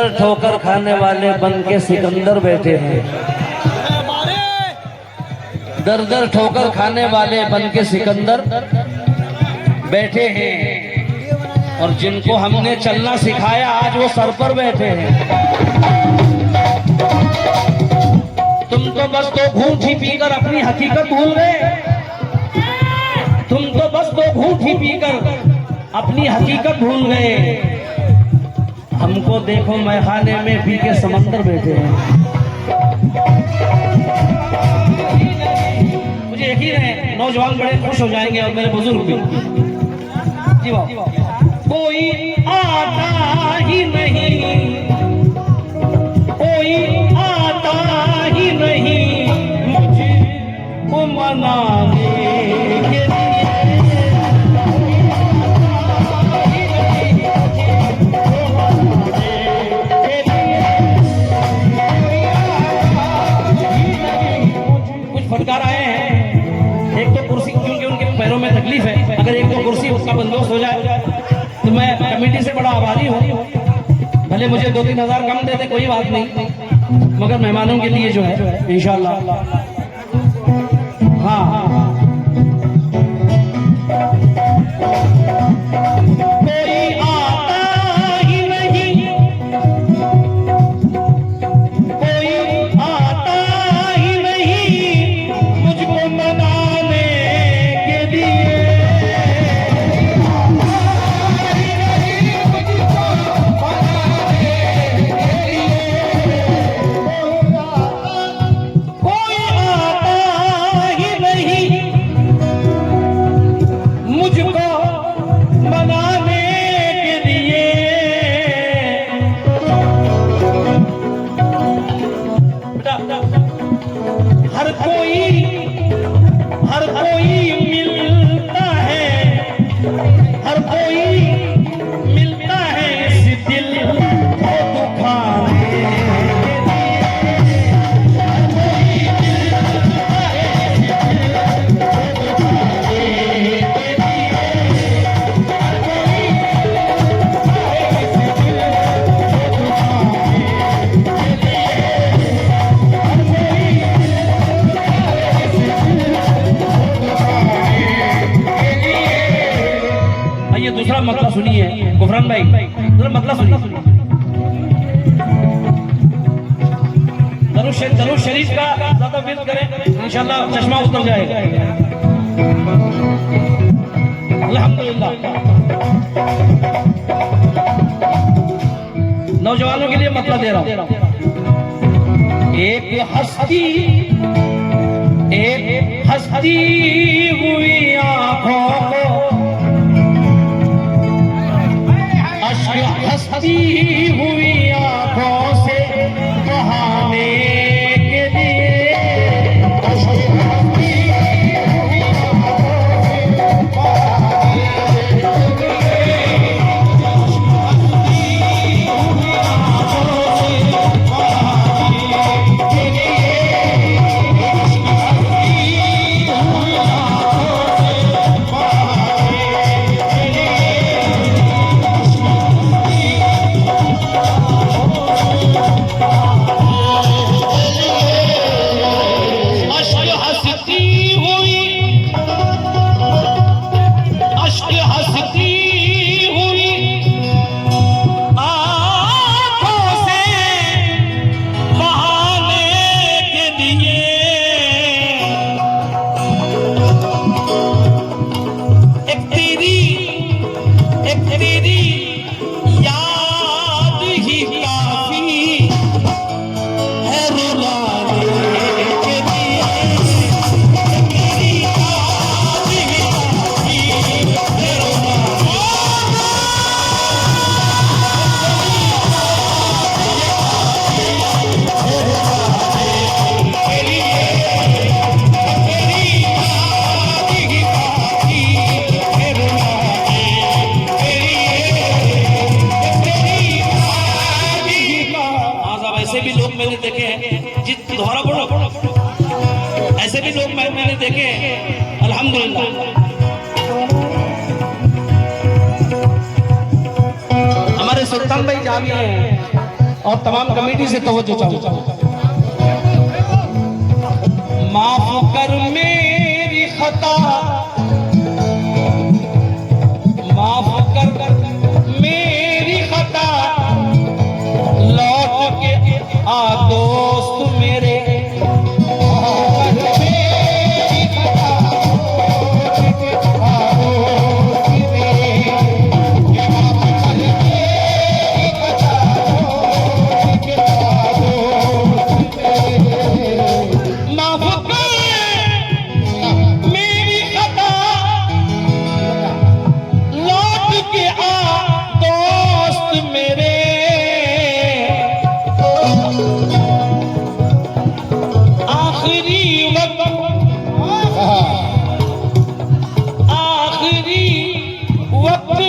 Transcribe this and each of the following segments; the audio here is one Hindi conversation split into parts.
दर ठोकर खाने वाले बन के सिकंदर बैठे हैं। दर दर ठोकर खाने वाले बन के सिकंदर बैठे हैं, और जिनको हमने चलना सिखाया आज वो सर पर बैठे हैं। तुम तो बस दो घूंट ही पीकर अपनी हकीकत भूल गए। तुम तो बस दो घूंट ही पीकर अपनी हकीकत भूल गए। हमको देखो मैखाने में पी के समंदर बैठे हैं। मुझे यकीन है नौजवान बड़े खुश हो जाएंगे और मेरे बुजुर्ग भी। जी वाह। कोई आता ही नहीं, कोई आता ही नहीं मुझको मनाने के लिए। फटकार आए हैं। एक तो कुर्सी, क्योंकि उनके पैरों में तकलीफ है, अगर एक तो कुर्सी उसका बंदोबस्त हो जाए तो मैं कमेटी से बड़ा आभारी हूँ। भले मुझे 2-3 हज़ार कम दे दे, कोई बात नहीं, मगर मेहमानों के लिए जो है इंशाअल्लाह। हाँ, दूसरा मतलब सुनिए गुफरान भाई, दूसरा मतलब सुनिए। दरूद शरीफ का ज्यादा विर्द करें, इंशाअल्लाह चश्मा उतर जाएगा। अल्हम्दुलिल्लाह। नौजवानों के लिए मतलब दे रहा हूं। एक हंसती हुई आंखों को हंसती हुई आंखों से बहाने के लिए। हमारे सुल्तान भाई जामिया हैं, और तमाम कमेटी से तवज्जो चाहूंगा। माफ कर मेरी खता, माफ कर मेरी खता, लौट के आ दोस्त मेरे।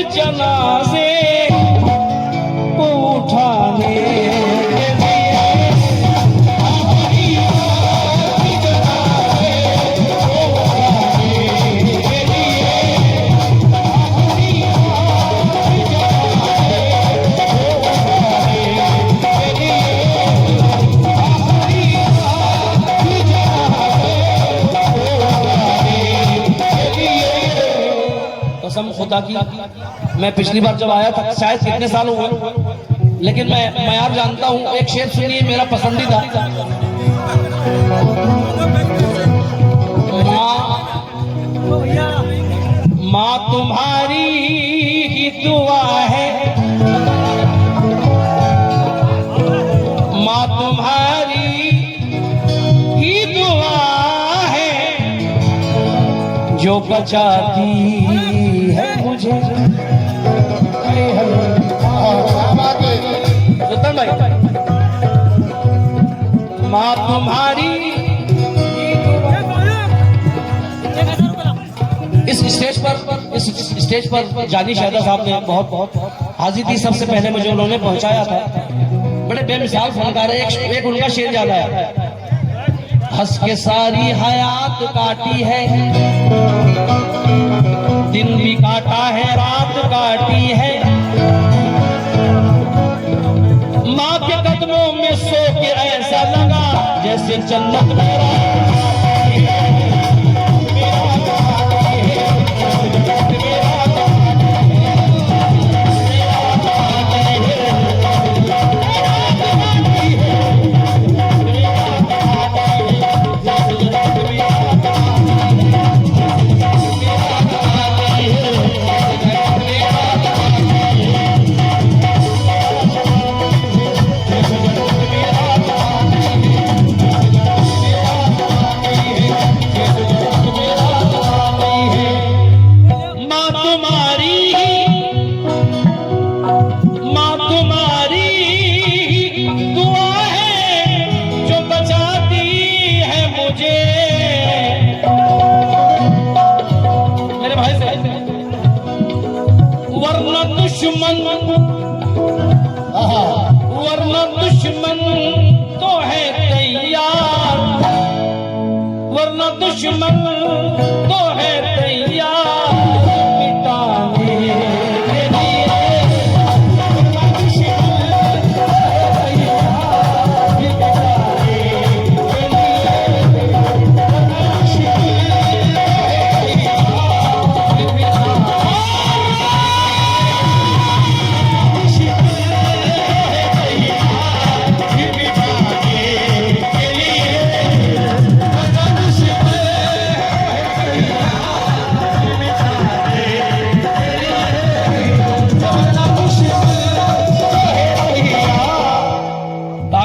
जनाजे को उठाने के कसम खुदा की, मैं पिछली बार जब आया था शायद कितने साल हुए, लेकिन मैं यार जानता हूँ। एक शेर सुनिए मेरा पसंदीदा। माँ तुम्हारी ही दुआ है, माँ तुम्हारी ही दुआ है, जो बचाती है मुझे। माँ तुम्हारी इस स्टेज पर जानी शायदा साहब ने बहुत हाजिर थी। सबसे पहले मुझे उन्होंने पहुंचाया था। बड़े बेमिसाल फनकार है। एक उनका शेर याद आया, हंस के सारी हयात काटी है, दिन भी काटा है, रात काटी है, माँ के कदमों में सो के ऐसा लगा जैसे जन्नत मेरा। वरना दुश्मन तो है तैयार, वरना दुश्मन तो है तैयार मिटाने के लिए।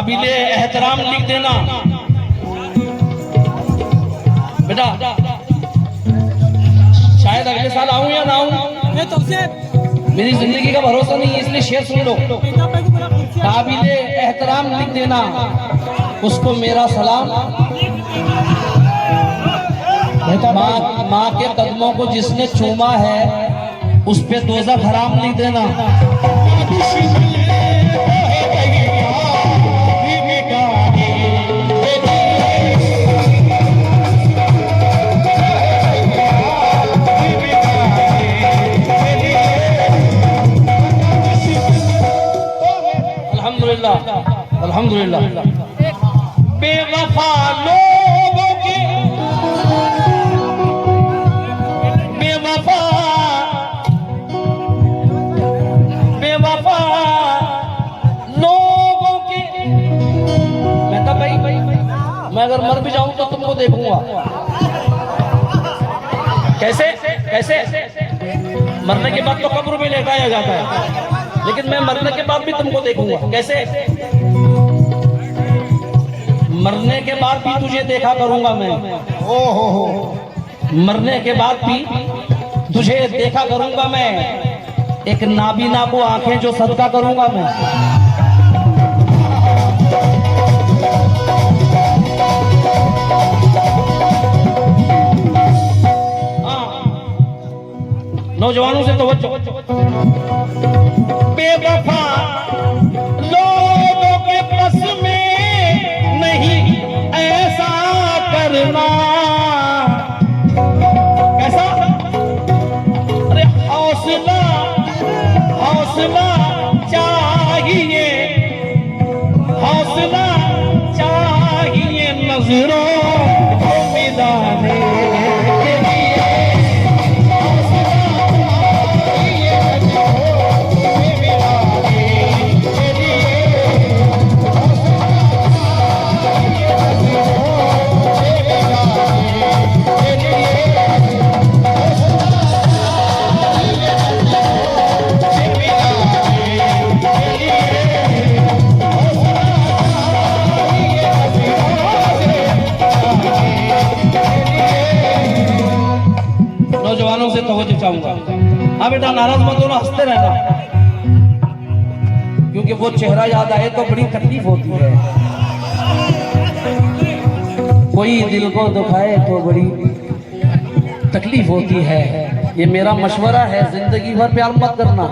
काबिले एहतराम लिख देना बेटा। शायद अगले साल आऊं या ना आऊं, मेरी जिंदगी का भरोसा नहीं है, इसलिए शेर सुन लो। काबिले एहतराम लिख देना, उसको मेरा सलाम। माँ के कदमों को जिसने चूमा है, उस पे दोज़ख हराम लिख देना। अल्हम्दुलिल्लाह। जाऊं तो तुमको देखूंगा। कैसे कैसे? मरने के बाद तो कब्र में लेटाया जाता है, लेकिन मैं मरने के बाद भी तुमको देखूंगा। कैसे? मरने के बाद भी तुझे देखा करूंगा मैं। ओहो, मरने के बाद भी तुझे देखा करूंगा मैं। एक नाबीना को आंखें जो सदका करूंगा मैं। नौजवानों से तवज्जो। बेवफा लोगों के बस में नहीं ऐसा करना। कैसा? अरे हौसला हौसला चाहिए, हौसला चाहिए नजरों को मिलाने के लिए। नौजवानों से तवज्जो चाहूंगा। हाँ बेटा, नाराज मत होना, हंसते रहना, क्योंकि वो चेहरा याद आए तो बड़ी तकलीफ होती है। कोई दिल को दुखाए तो बड़ी तकलीफ होती है। ये मेरा मशवरा है, जिंदगी भर प्यार मत करना,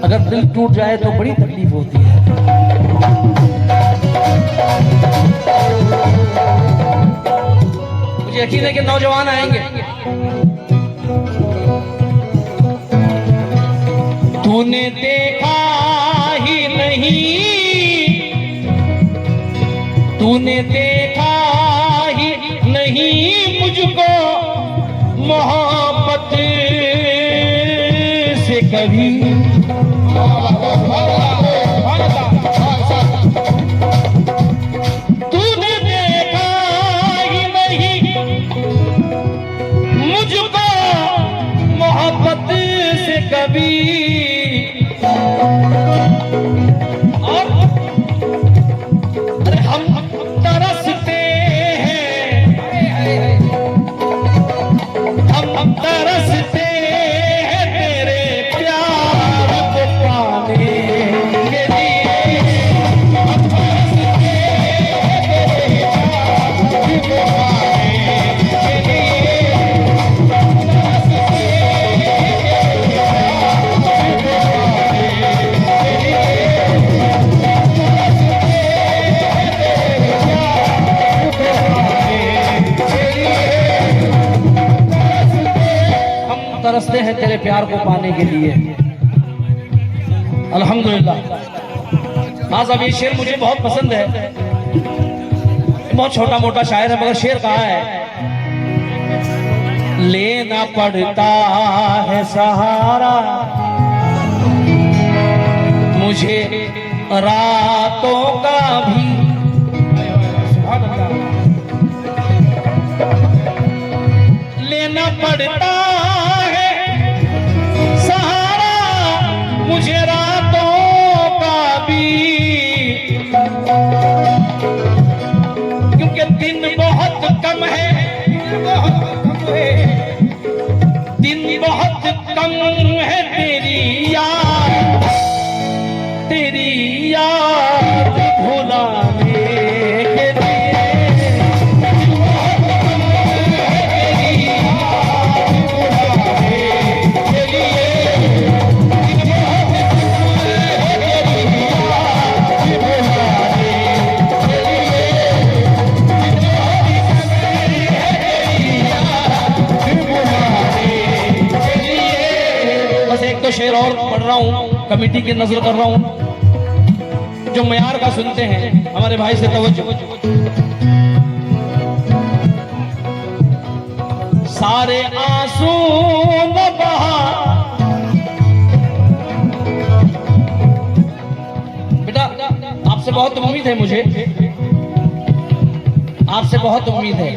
अगर दिल टूट जाए तो बड़ी तकलीफ होती है। मुझे यकीन है कि नौजवान आएंगे। तूने देखा ही नहीं, तूने देखा ही नहीं मुझको मोहब्बत से कभी। तूने देखा ही नहीं मुझको मोहब्बत से कभी। अरे हम तरसते हैं, हम तरसते हैं तेरे प्यार को पाने के लिए। हम तरसते हैं तेरे प्यार को पाने के लिए। तरसते हैं तेरे प्यार को पाने के लिए। अल्हम्दुलिल्लाह। हाँ साहब, ये शेर मुझे बहुत पसंद है। बहुत छोटा मोटा शायर है, मगर शेर कहा है, लेना पड़ता है सहारा मुझे रातों का भी। लेना पड़ता मुझे रातों का भी, क्योंकि दिन बहुत कम है, दिन बहुत कम है तेरी याद भुलाने के लिए। तो शेर और पढ़ रहा हूँ, कमेटी की नजर कर रहा हूँ, जो मयार का सुनते हैं हमारे भाई से तवज्जो। सारे आंसू न बहा। बेटा, आपसे बहुत उम्मीद है मुझे, आपसे बहुत उम्मीद है,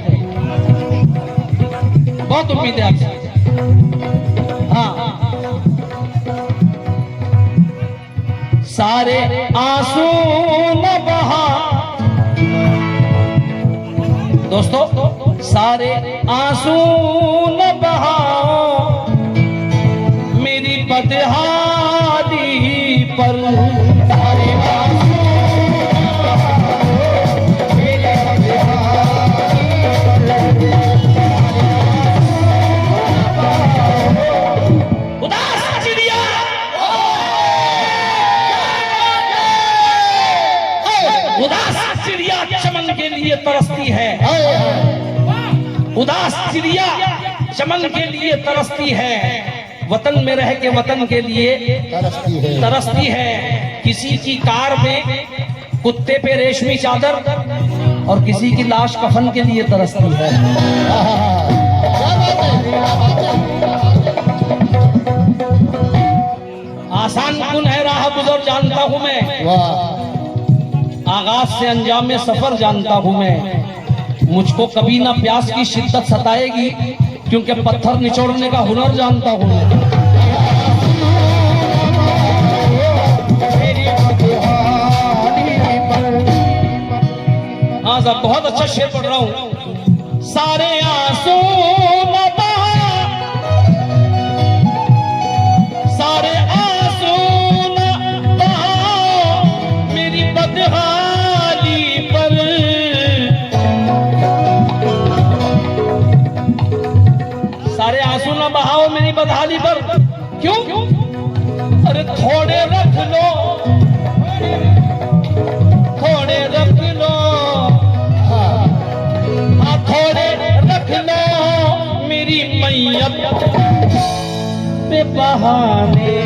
बहुत उम्मीद है आपसे। हाँ, सारे आंसू न बहा, दोस्तों सारे आंसू न बहाओ मेरी बदहाली पर, सारे आंसू के लिए तरसती है, उदास चिड़िया चमन के लिए तरसती है, वतन में रह के वतन के लिए तरसती है। किसी की कार में कुत्ते पे रेशमी चादर और किसी की लाश कफन के लिए तरसती है। आसान कुन है राह गुजर जानता हूं मैं, आगाज से अंजाम में सफर जानता हूं मैं, मुझको कभी ना प्यास की शिद्दत सताएगी क्योंकि पत्थर निचोड़ने का हुनर जानता हूं मैं। हाँ साहब, बहुत अच्छा शेर पढ़ रहा हूं। सारे आंसू न बहा, सारे आंसू न बहा मेरी बदहाली पर, सारे आंसू न बहाओ मेरी बदहाली पर। क्यों? अरे थोड़े रख लो, थोड़े रख लो, हाँ थोड़े रख लो मेरी मैयत पे बहाने।